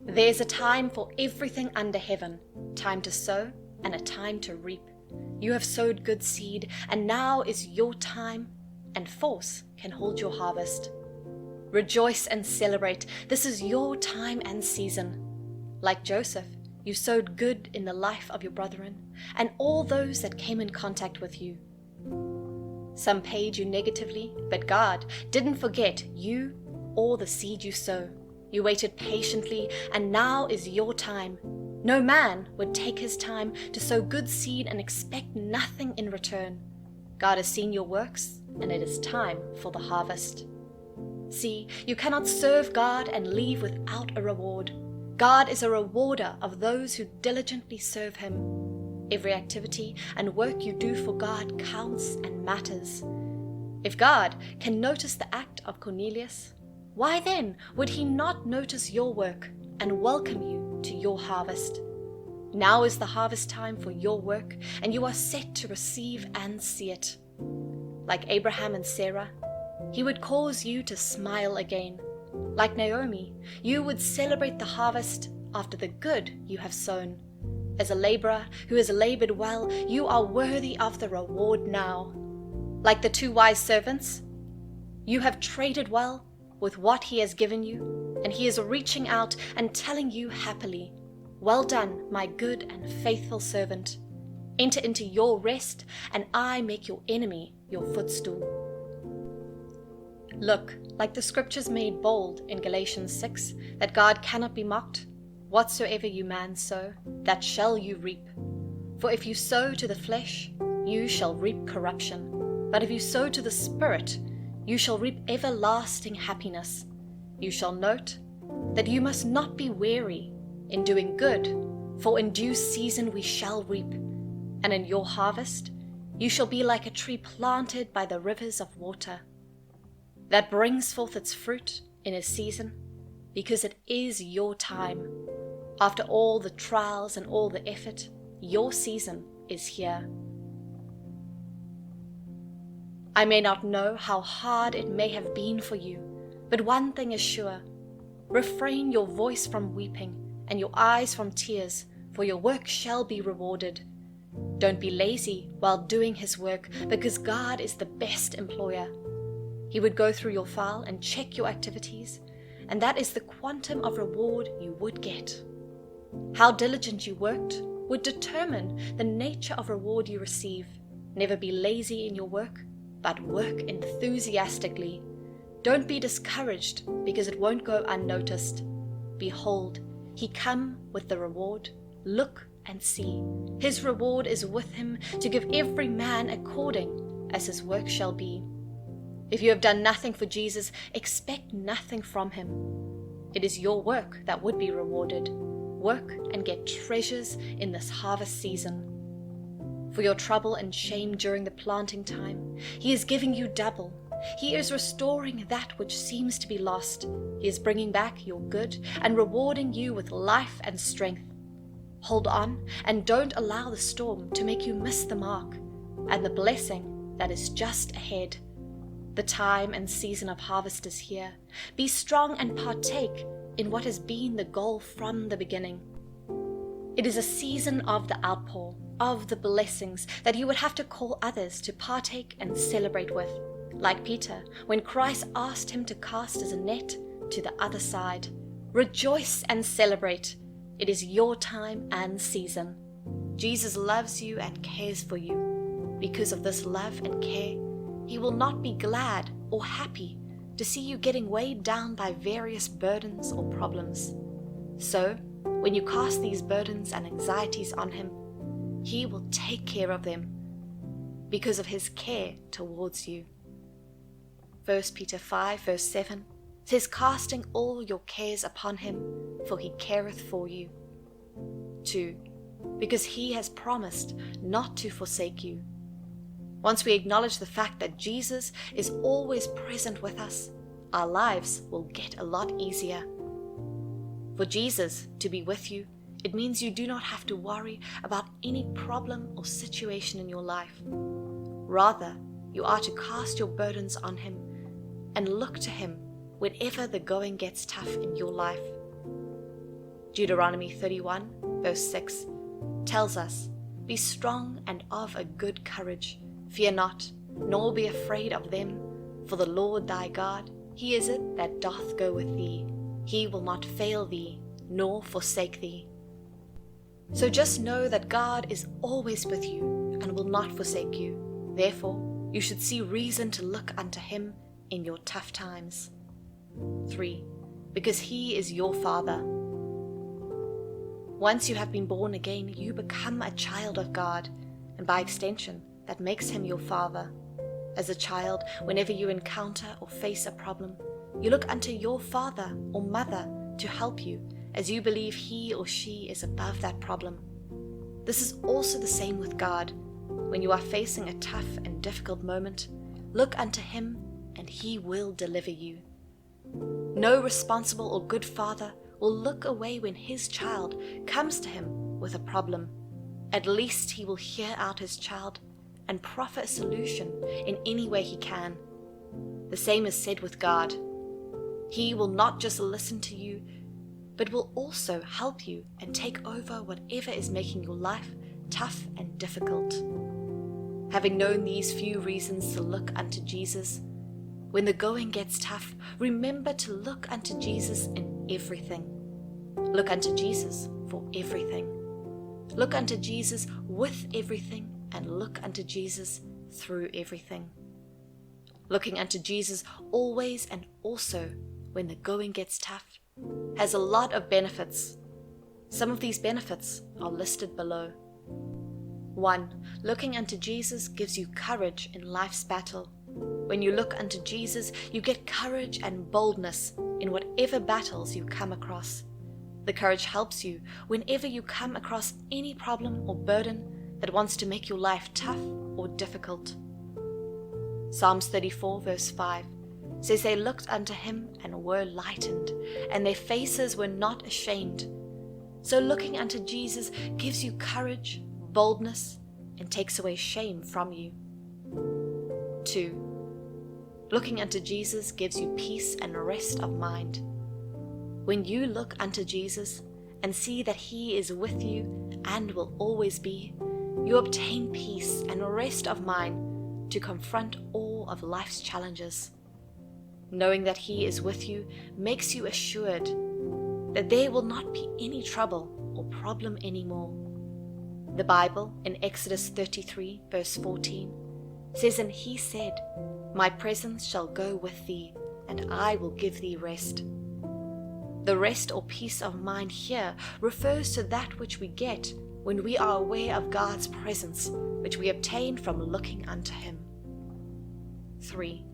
There's a time for everything under heaven, time to sow and a time to reap. You have sowed good seed, and now is your time, and force can hold your harvest. Rejoice and celebrate. This is your time and season. Like Joseph, you sowed good in the life of your brethren and all those that came in contact with you. Some paid you negatively, but God didn't forget you or the seed you sow. You waited patiently, and now is your time. No man would take his time to sow good seed and expect nothing in return. God has seen your works, and it is time for the harvest. See, you cannot serve God and leave without a reward. God is a rewarder of those who diligently serve Him. Every activity and work you do for God counts and matters. If God can notice the act of Cornelius, why then would He not notice your work and welcome you to your harvest? Now is the harvest time for your work, and you are set to receive and see it. Like Abraham and Sarah, He would cause you to smile again. Like Naomi, you would celebrate the harvest after the good you have sown. As a laborer who has labored well, you are worthy of the reward now. Like the 2 wise servants, you have traded well with what He has given you, and He is reaching out and telling you happily, "Well done, my good and faithful servant. Enter into your rest, and I make your enemy your footstool." Look, like the scriptures made bold in Galatians 6, that God cannot be mocked. Whatsoever you man sow, that shall you reap. For if you sow to the flesh, you shall reap corruption. But if you sow to the Spirit, you shall reap everlasting happiness. You shall note that you must not be weary in doing good, for in due season we shall reap. And in your harvest, you shall be like a tree planted by the rivers of water, that brings forth its fruit in its season, because it is your time. After all the trials and all the effort, your season is here. I may not know how hard it may have been for you, but one thing is sure: refrain your voice from weeping and your eyes from tears, for your work shall be rewarded. Don't be lazy while doing His work, because God is the best employer. He would go through your file and check your activities, and that is the quantum of reward you would get. How diligent you worked would determine the nature of reward you receive. Never be lazy in your work, but work enthusiastically. Don't be discouraged because it won't go unnoticed. Behold, He come with the reward. Look and see. His reward is with Him to give every man according as his work shall be. If you have done nothing for Jesus, expect nothing from Him. It is your work that would be rewarded. Work and get treasures in this harvest season. For your trouble and shame during the planting time, He is giving you double. He is restoring that which seems to be lost. He is bringing back your good and rewarding you with life and strength. Hold on and don't allow the storm to make you miss the mark and the blessing that is just ahead. The time and season of harvest is here. Be strong and partake in what has been the goal from the beginning. It is a season of the outpour, of the blessings that you would have to call others to partake and celebrate with. Like Peter, when Christ asked him to cast his net to the other side. Rejoice and celebrate. It is your time and season. Jesus loves you and cares for you. Because of this love and care, He will not be glad or happy to see you getting weighed down by various burdens or problems. So, when you cast these burdens and anxieties on Him, He will take care of them because of His care towards you. 1 Peter 5 verse 7 says, "Casting all your cares upon Him, for He careth for you." 2. Because He has promised not to forsake you. Once we acknowledge the fact that Jesus is always present with us, our lives will get a lot easier. For Jesus to be with you, it means you do not have to worry about any problem or situation in your life. Rather, you are to cast your burdens on Him and look to Him whenever the going gets tough in your life. Deuteronomy 31, verse 6, tells us, "Be strong and of a good courage. Fear not, nor be afraid of them. For the Lord thy God, he is it that doth go with thee. He will not fail thee, nor forsake thee." So just know that God is always with you and will not forsake you. Therefore, you should see reason to look unto him in your tough times. 3. Because he is your Father. Once you have been born again, you become a child of God, and by extension, that makes him your Father. As a child, whenever you encounter or face a problem, you look unto your father or mother to help you, as you believe he or she is above that problem. This is also the same with God. When you are facing a tough and difficult moment, look unto him and he will deliver you. No responsible or good father will look away when his child comes to him with a problem. At least he will hear out his child and proffer a solution in any way he can. The same is said with God. He will not just listen to you, but will also help you and take over whatever is making your life tough and difficult. Having known these few reasons to look unto Jesus, when the going gets tough, remember to look unto Jesus in everything. Look unto Jesus for everything. Look unto Jesus with everything, and look unto Jesus through everything. Looking unto Jesus always and also when the going gets tough has a lot of benefits. Some of these benefits are listed below. 1. Looking unto Jesus gives you courage in life's battle. When you look unto Jesus, you get courage and boldness in whatever battles you come across. The courage helps you whenever you come across any problem or burden that wants to make your life tough or difficult. Psalms 34 verse 5 says they looked unto him and were lightened, and their faces were not ashamed. So looking unto Jesus gives you courage, boldness, and takes away shame from you. 2. Looking unto Jesus gives you peace and rest of mind. When you look unto Jesus and see that he is with you and will always be, you obtain peace and rest of mind to confront all of life's challenges. Knowing that he is with you makes you assured that there will not be any trouble or problem anymore. The Bible in Exodus 33 verse 14 says, "And he said, My presence shall go with thee, and I will give thee rest." The rest or peace of mind here refers to that which we get when we are aware of God's presence, which we obtain from looking unto him. 3.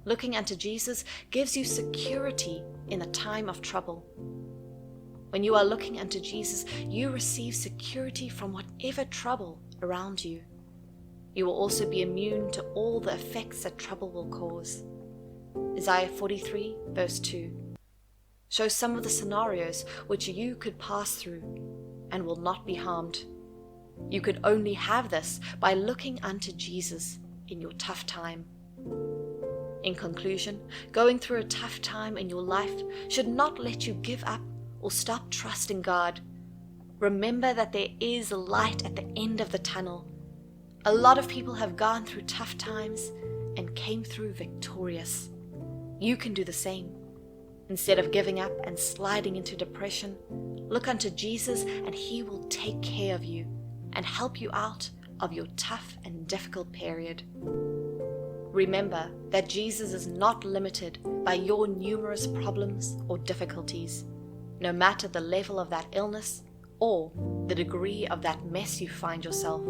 Looking unto Jesus gives you security in the time of trouble. When you are looking unto Jesus, you receive security from whatever trouble around you. You will also be immune to all the effects that trouble will cause. Isaiah 43 verse 2 shows some of the scenarios which you could pass through and will not be harmed. You could only have this by looking unto Jesus in your tough time. In conclusion, going through a tough time in your life should not let you give up or stop trusting God. Remember that there is light at the end of the tunnel. A lot of people have gone through tough times and came through victorious. You can do the same. Instead of giving up and sliding into depression, look unto Jesus and he will take care of you and help you out of your tough and difficult period. Remember that Jesus is not limited by your numerous problems or difficulties, no matter the level of that illness or the degree of that mess you find yourself.